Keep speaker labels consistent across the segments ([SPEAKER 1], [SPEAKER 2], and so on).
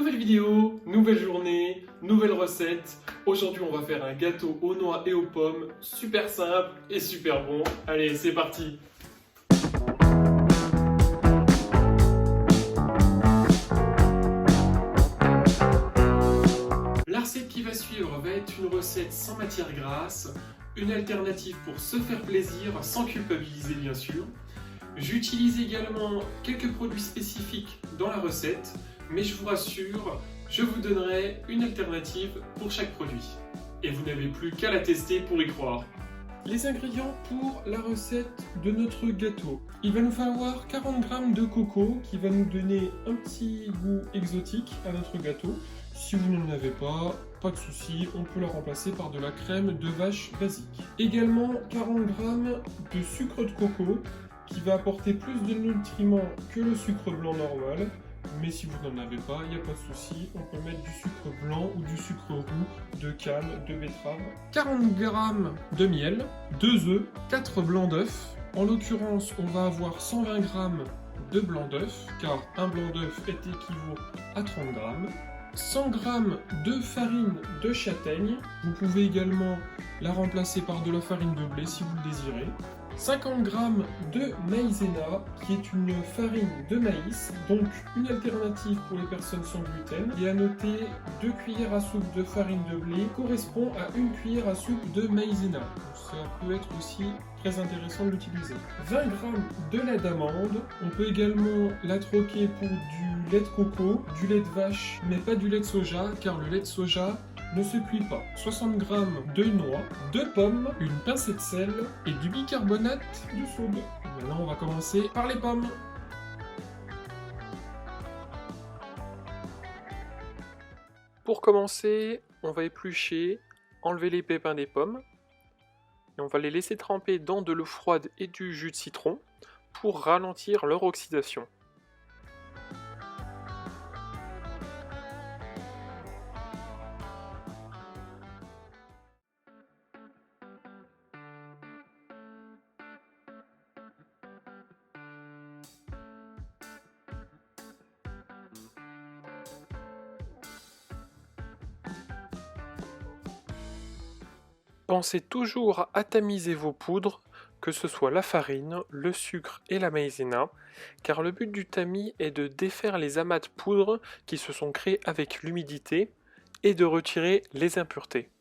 [SPEAKER 1] Nouvelle vidéo, nouvelle journée, nouvelle recette. Aujourd'hui, on va faire un gâteau aux noix et aux pommes, super simple et super bon. Allez, c'est parti! La recette qui va suivre va être une recette sans matière grasse, une alternative pour se faire plaisir sans culpabiliser bien sûr. J'utilise également quelques produits spécifiques dans la recette, mais je vous rassure, je vous donnerai une alternative pour chaque produit. Et vous n'avez plus qu'à la tester pour y croire. Les ingrédients pour la recette de notre gâteau. Il va nous falloir 40 g de coco qui va nous donner un petit goût exotique à notre gâteau. Si vous n'en avez pas de souci, on peut la remplacer par de la crème de vache basique. Également 40 g de sucre de coco qui va apporter plus de nutriments que le sucre blanc normal. Mais si vous n'en avez pas, il n'y a pas de souci, on peut mettre du sucre blanc ou du sucre roux, de canne, de betterave. 40 g de miel, 2 œufs, 4 blancs d'œufs. En l'occurrence, on va avoir 120 g de blanc d'œuf, car un blanc d'œuf équivaut à 30 g. 100 g de farine de châtaigne. Vous pouvez également la remplacer par de la farine de blé si vous le désirez. 50 g de maïzena, qui est une farine de maïs, donc une alternative pour les personnes sans gluten. Et à noter, 2 cuillères à soupe de farine de blé correspond à 1 cuillère à soupe de maïzena. Donc ça peut être aussi très intéressant de l'utiliser. 20 g de lait d'amande. On peut également la troquer pour du lait de coco, du lait de vache, mais pas du lait de soja, car le lait de soja ne se cuit pas. 60 g de noix, 2 pommes, une pincée de sel et du bicarbonate de soude. Maintenant, on va commencer par les pommes. Pour commencer, on va éplucher, enlever les pépins des pommes et on va les laisser tremper dans de l'eau froide et du jus de citron pour ralentir leur oxydation. Pensez toujours à tamiser vos poudres, que ce soit la farine, le sucre et la maïzena, car le but du tamis est de défaire les amas de poudre qui se sont créés avec l'humidité et de retirer les impuretés.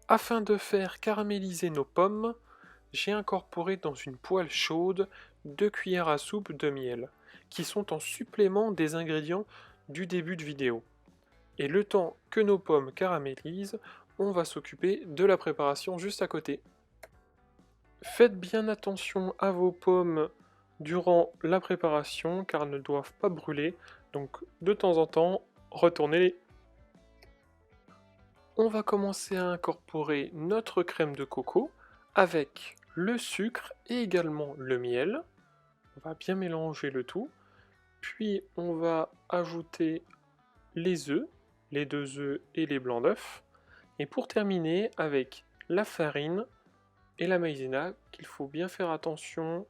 [SPEAKER 1] Afin de faire caraméliser nos pommes, j'ai incorporé dans une poêle chaude 2 cuillères à soupe de miel, qui sont en supplément des ingrédients du début de vidéo. Et le temps que nos pommes caramélisent, on va s'occuper de la préparation juste à côté. Faites bien attention à vos pommes durant la préparation, car elles ne doivent pas brûler, donc de temps en temps, retournez-les. On va commencer à incorporer notre crème de coco avec le sucre et également le miel. On va bien mélanger le tout. Puis on va ajouter les œufs, les 2 œufs et les blancs d'œufs. Et pour terminer avec la farine et la maïzena, qu'il faut bien faire attention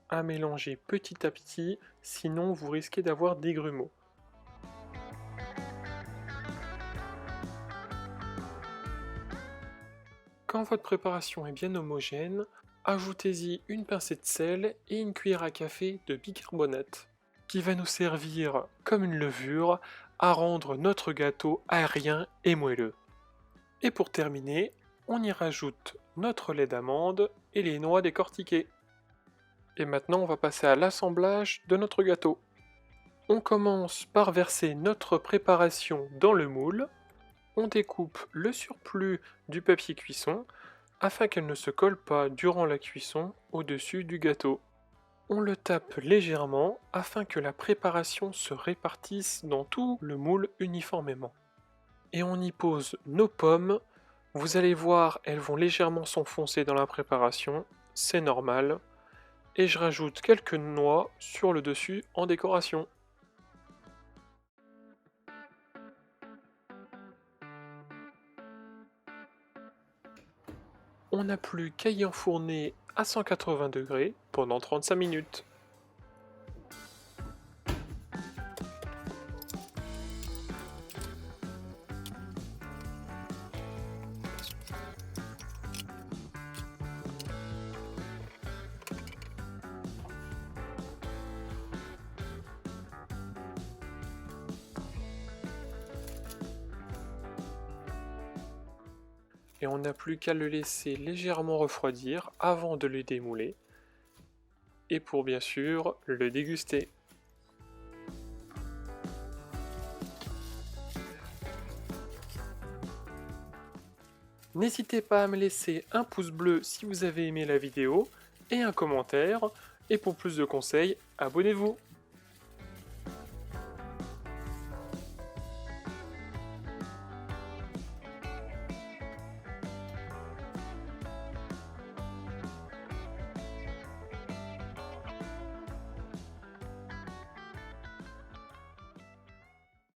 [SPEAKER 1] à mélanger petit à petit, sinon vous risquez d'avoir des grumeaux. Quand votre préparation est bien homogène, ajoutez-y une pincée de sel et une cuillère à café de bicarbonate, qui va nous servir comme une levure à rendre notre gâteau aérien et moelleux. Et pour terminer, on y rajoute notre lait d'amande et les noix décortiquées. Et maintenant on va passer à l'assemblage de notre gâteau. On commence par verser notre préparation dans le moule. On découpe le surplus du papier cuisson afin qu'elle ne se colle pas durant la cuisson au-dessus du gâteau. On le tape légèrement afin que la préparation se répartisse dans tout le moule uniformément. Et on y pose nos pommes. Vous allez voir, elles vont légèrement s'enfoncer dans la préparation, c'est normal. Et je rajoute quelques noix sur le dessus en décoration. on n'a plus qu'à y enfourner à 180 degrés pendant 35 minutes. Et on n'a plus qu'à le laisser légèrement refroidir avant de le démouler et pour bien sûr le déguster. N'hésitez pas à me laisser un pouce bleu si vous avez aimé la vidéo et un commentaire, et pour plus de conseils, abonnez-vous.